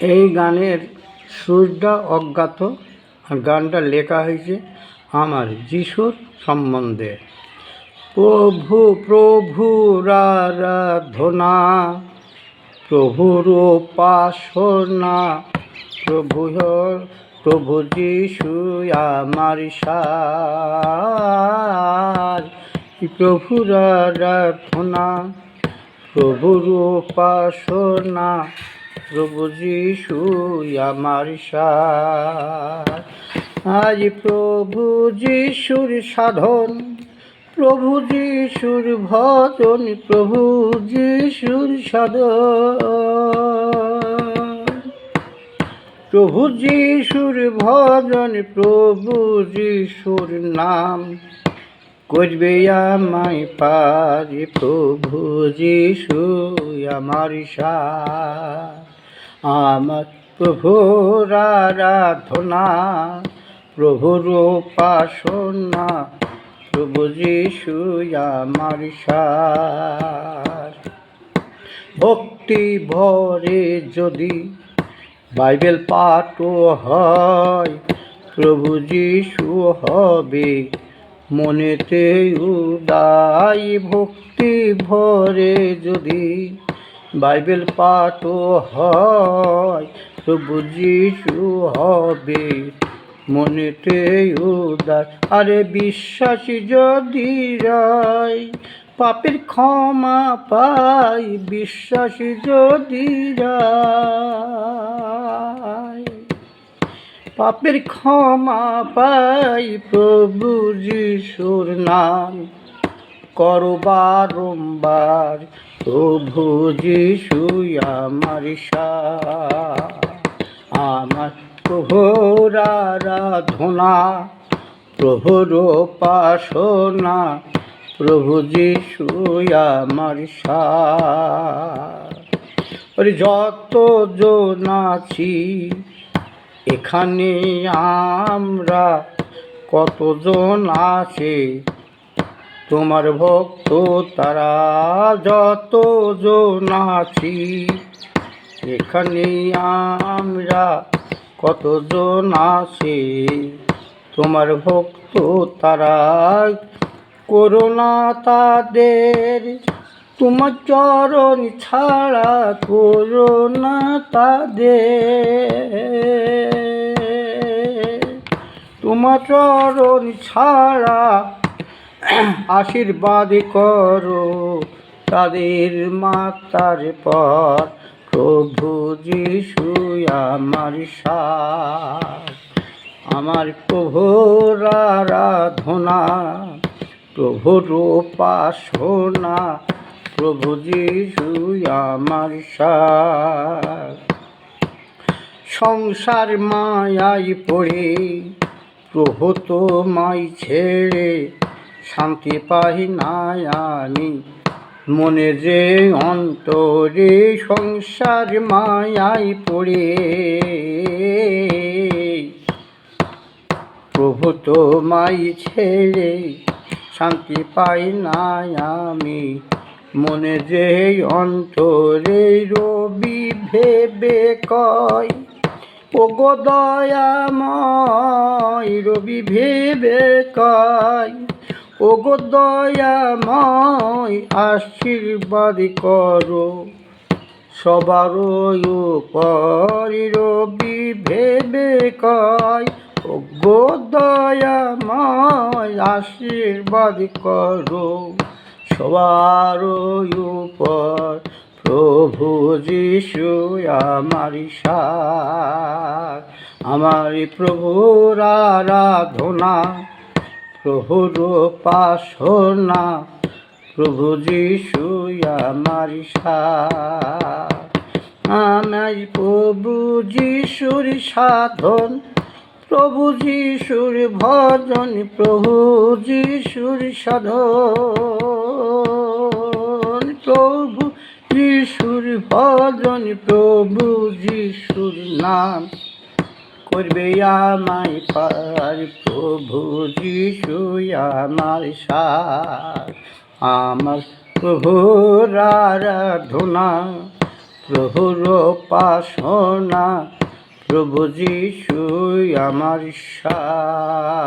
এই গানের সুরটা অজ্ঞাত আর গানটা লেখা হয়েছে আমার যিশুর সম্বন্ধে। প্রভু প্রভুর আরাধনা, প্রভুর উপাসনা, প্রভু যিশু আমার সার। প্রভুর আরাধনা, প্রভুর উপাসনা, প্রভু যিশু আমার সার। আজ প্রভু যিশুর সাধন, প্রভু যিশুর ভজন, প্রভু যিশুর সাধন, প্রভু যিশুর ভজন, প্রভু যিশুর নাম করবে আমায় পারি। প্রভু যিশু আমার সার। আমার প্রভুর আরাধনা, প্রভুর উপাসনা, প্রভু যিশু আমার সার। ভক্তি ভরে যদি বাইবেল পাঠও হয়, প্রভু যিশু হবে মনেতে উদাই। ভক্তি ভরে যদি বাইবেল পাঠও হয়, প্রভু যিশু হবে মনেতে উদার। আরে বিশ্বাসী যদি রায় পাপের ক্ষমা পাই, বিশ্বাসী যদি রায় পাপের ক্ষমা পাই। প্রভু যিশুর নাম করো বারম্বার, প্রভু যিশু আমার সার। আমার প্রভুর আরাধনা, প্রভুর উপাসনা, প্রভু যিশু আমার সার। যতজন আছি এখানে আমরা, কতজন আছে তোমার ভক্ত তারা। যতজন আছি এখানে আমরা, কতজন আছে তোমার ভক্ত তারা। করোনা তাদের তোমার চরণ ছাড়া, করোনা তাদের তোমার চরণ ছাড়া। আশীর্বাদ করো তাদের মাতার পর, প্রভু যিশু আমার সার। আমার প্রভুর আরাধনা, প্রভুর উপাসনা, প্রভু যিশু আমার সার। সংসার মায়ায় পড়ে প্রভু তোমায় ছেড়ে, শান্তি পাই না আমি মনে যে অন্তরে। সংসার মায়ায় পড়ে প্রভু তোমায় ছেড়ে, শান্তি পাই না আমি মনে যে অন্তরে। রবি ভেবে কয় ওগো দয়াময়, রবি ভেবে কয় ওগো দয়াময়, আশীর্বাদ করো সবার উপর। রবি ভেবে কয় ওগো দয়াময়, আশীর্বাদ করো সবার উপর। প্রভু যিশু আমার সার। আমার প্রভুর আরাধনা, প্রভুর উপাসনা, প্রভু যিশু আমার সার। আমার প্রভু যিশুর সাধন, প্রভু যিশুর ভজন, প্রভু যিশুর সাধন, প্রভু যিশুর ভজন, প্রভু যিশুর নাম করবে আমায় পার। প্রভু যিশু আমার সার। আমার প্রভুর আরাধনা, প্রভুর উপাসনা, প্রভু যিশুই আমার সার।